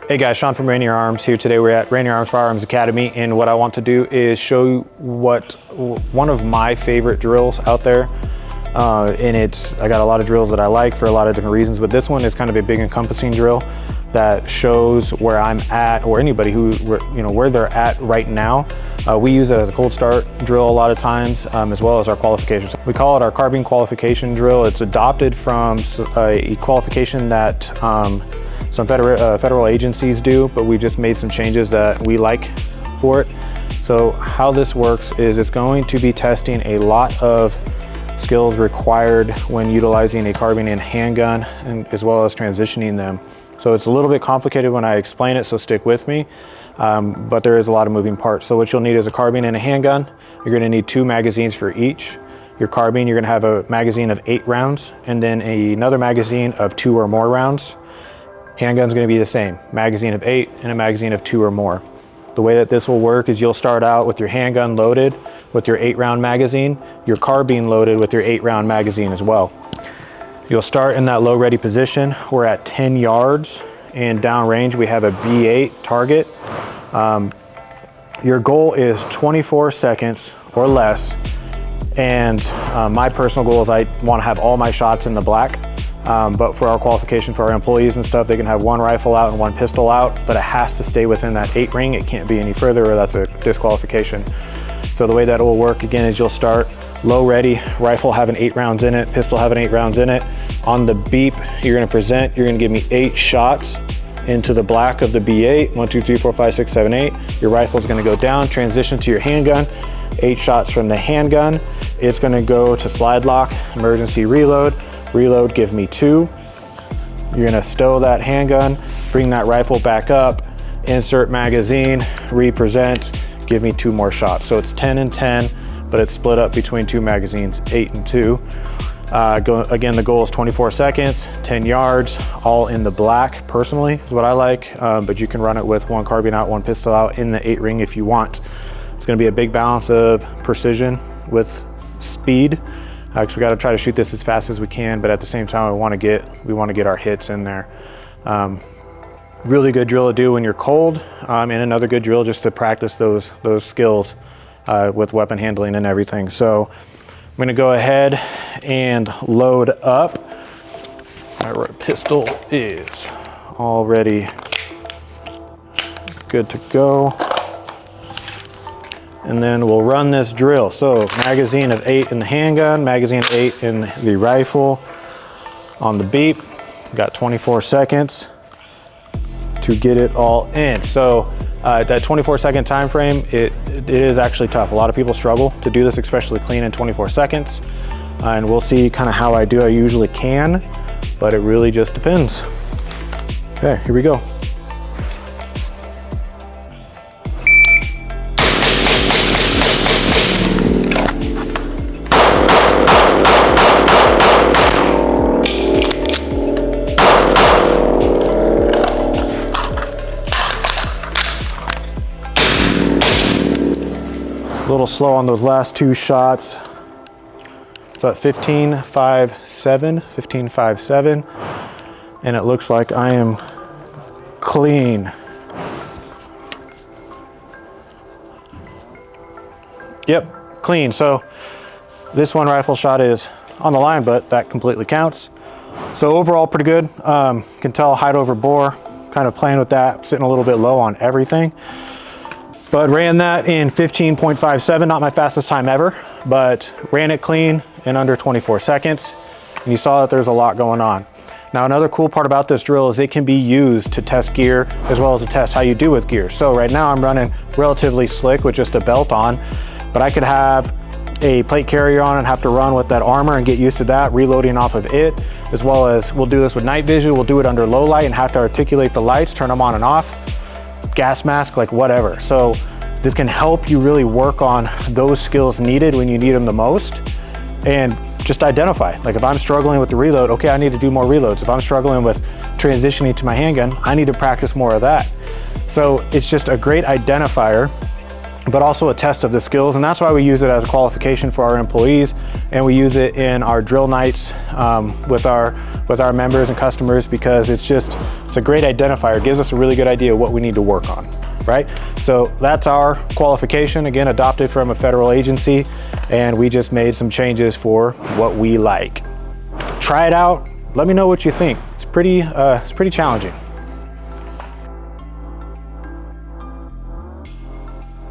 Hey guys, Sean from Rainier Arms here. Today we're at Rainier Arms Firearms Academy, and what I want to do is show you one of my favorite drills out there. I got a lot of drills that I like for a lot of different reasons, but this one is kind of a big encompassing drill that shows where I'm at, or anybody where they're at right now. We use it as a cold start drill a lot of times, as well as our qualifications. We call it our carbine qualification drill. It's adopted from a qualification that some federal agencies do, but we just made some changes that we like for it. So how this works is it's going to be testing a lot of skills required when utilizing a carbine and handgun, and as well as transitioning them. So it's a little bit complicated when I explain it, so stick with me. But there is a lot of moving parts. So what you'll need is a carbine and a handgun. You're gonna need 2 magazines for each. Your carbine, you're gonna have a magazine of 8 rounds, and then another magazine of 2 or more rounds. Handgun's gonna be the same, magazine of 8 and a magazine of 2 or more. The way that this will work is you'll start out with your handgun loaded with your 8-round magazine, your carbine loaded with your 8-round magazine as well. You'll start in that low ready position. We're at 10 yards, and downrange we have a B8 target. Your goal is 24 seconds or less, and my personal goal is I wanna have all my shots in the black. But for our qualification for our employees and stuff, they can have 1 rifle out and 1 pistol out, but it has to stay within that 8 ring. It can't be any further, or that's a disqualification. So the way that it will work again is you'll start low ready, rifle having 8 rounds in it, pistol having 8 rounds in it. On the beep, you're gonna present, you're gonna give me 8 shots into the black of the B8, 1, 2, 3, 4, 5, 6, 7, 8. Your rifle's gonna go down, transition to your handgun, 8 shots from the handgun. It's gonna go to slide lock, emergency reload. Reload, give me 2. You're gonna stow that handgun, bring that rifle back up, insert magazine, re-present, give me 2 more shots. So it's 10 and 10, but it's split up between 2 magazines, 8 and 2. Again, the goal is 24 seconds, 10 yards, all in the black, personally, is what I like, but you can run it with 1 carbine out, 1 pistol out in the 8 ring if you want. It's gonna be a big balance of precision with speed. Because we got to try to shoot this as fast as we can, but at the same time, we want to get our hits in there. Really good drill to do when you're cold, and another good drill just to practice those skills with weapon handling and everything. So I'm going to go ahead and load up. Our pistol is already good to go. And then we'll run this drill. So magazine of 8 in the handgun, magazine of 8 in the rifle. On the beep, got 24 seconds to get it all in. So that 24-second time frame, it is actually tough. A lot of people struggle to do this, especially clean in 24 seconds. And we'll see kind of how I do. I usually can, but it really just depends. Okay, here we go. A little slow on those last 2 shots, but 15.57, 15.57, and it looks like I am clean. Yep, clean. So this 1 rifle shot is on the line, but that completely counts. So overall, pretty good. Can tell height over bore, kind of playing with that, sitting a little bit low on everything. But ran that in 15.57, not my fastest time ever, but ran it clean in under 24 seconds. And you saw that there's a lot going on. Now, another cool part about this drill is it can be used to test gear as well as to test how you do with gear. So right now I'm running relatively slick with just a belt on, but I could have a plate carrier on and have to run with that armor and get used to that, reloading off of it, as well as we'll do this with night vision. We'll do it under low light and have to articulate the lights, turn them on and off. Gas mask, like whatever. So this can help you really work on those skills needed when you need them the most, and just identify, like if I'm struggling with the reload, okay, I need to do more reloads. If I'm struggling with transitioning to my handgun, I need to practice more of that. So it's just a great identifier, but also a test of the skills, and that's why we use it as a qualification for our employees, and we use it in our drill nights with our members and customers, because it's It's a great identifier. It gives us a really good idea of what we need to work on, right? So that's our qualification, again, adopted from a federal agency, and we just made some changes for what we like. Try it out. Let me know what you think. It's pretty challenging.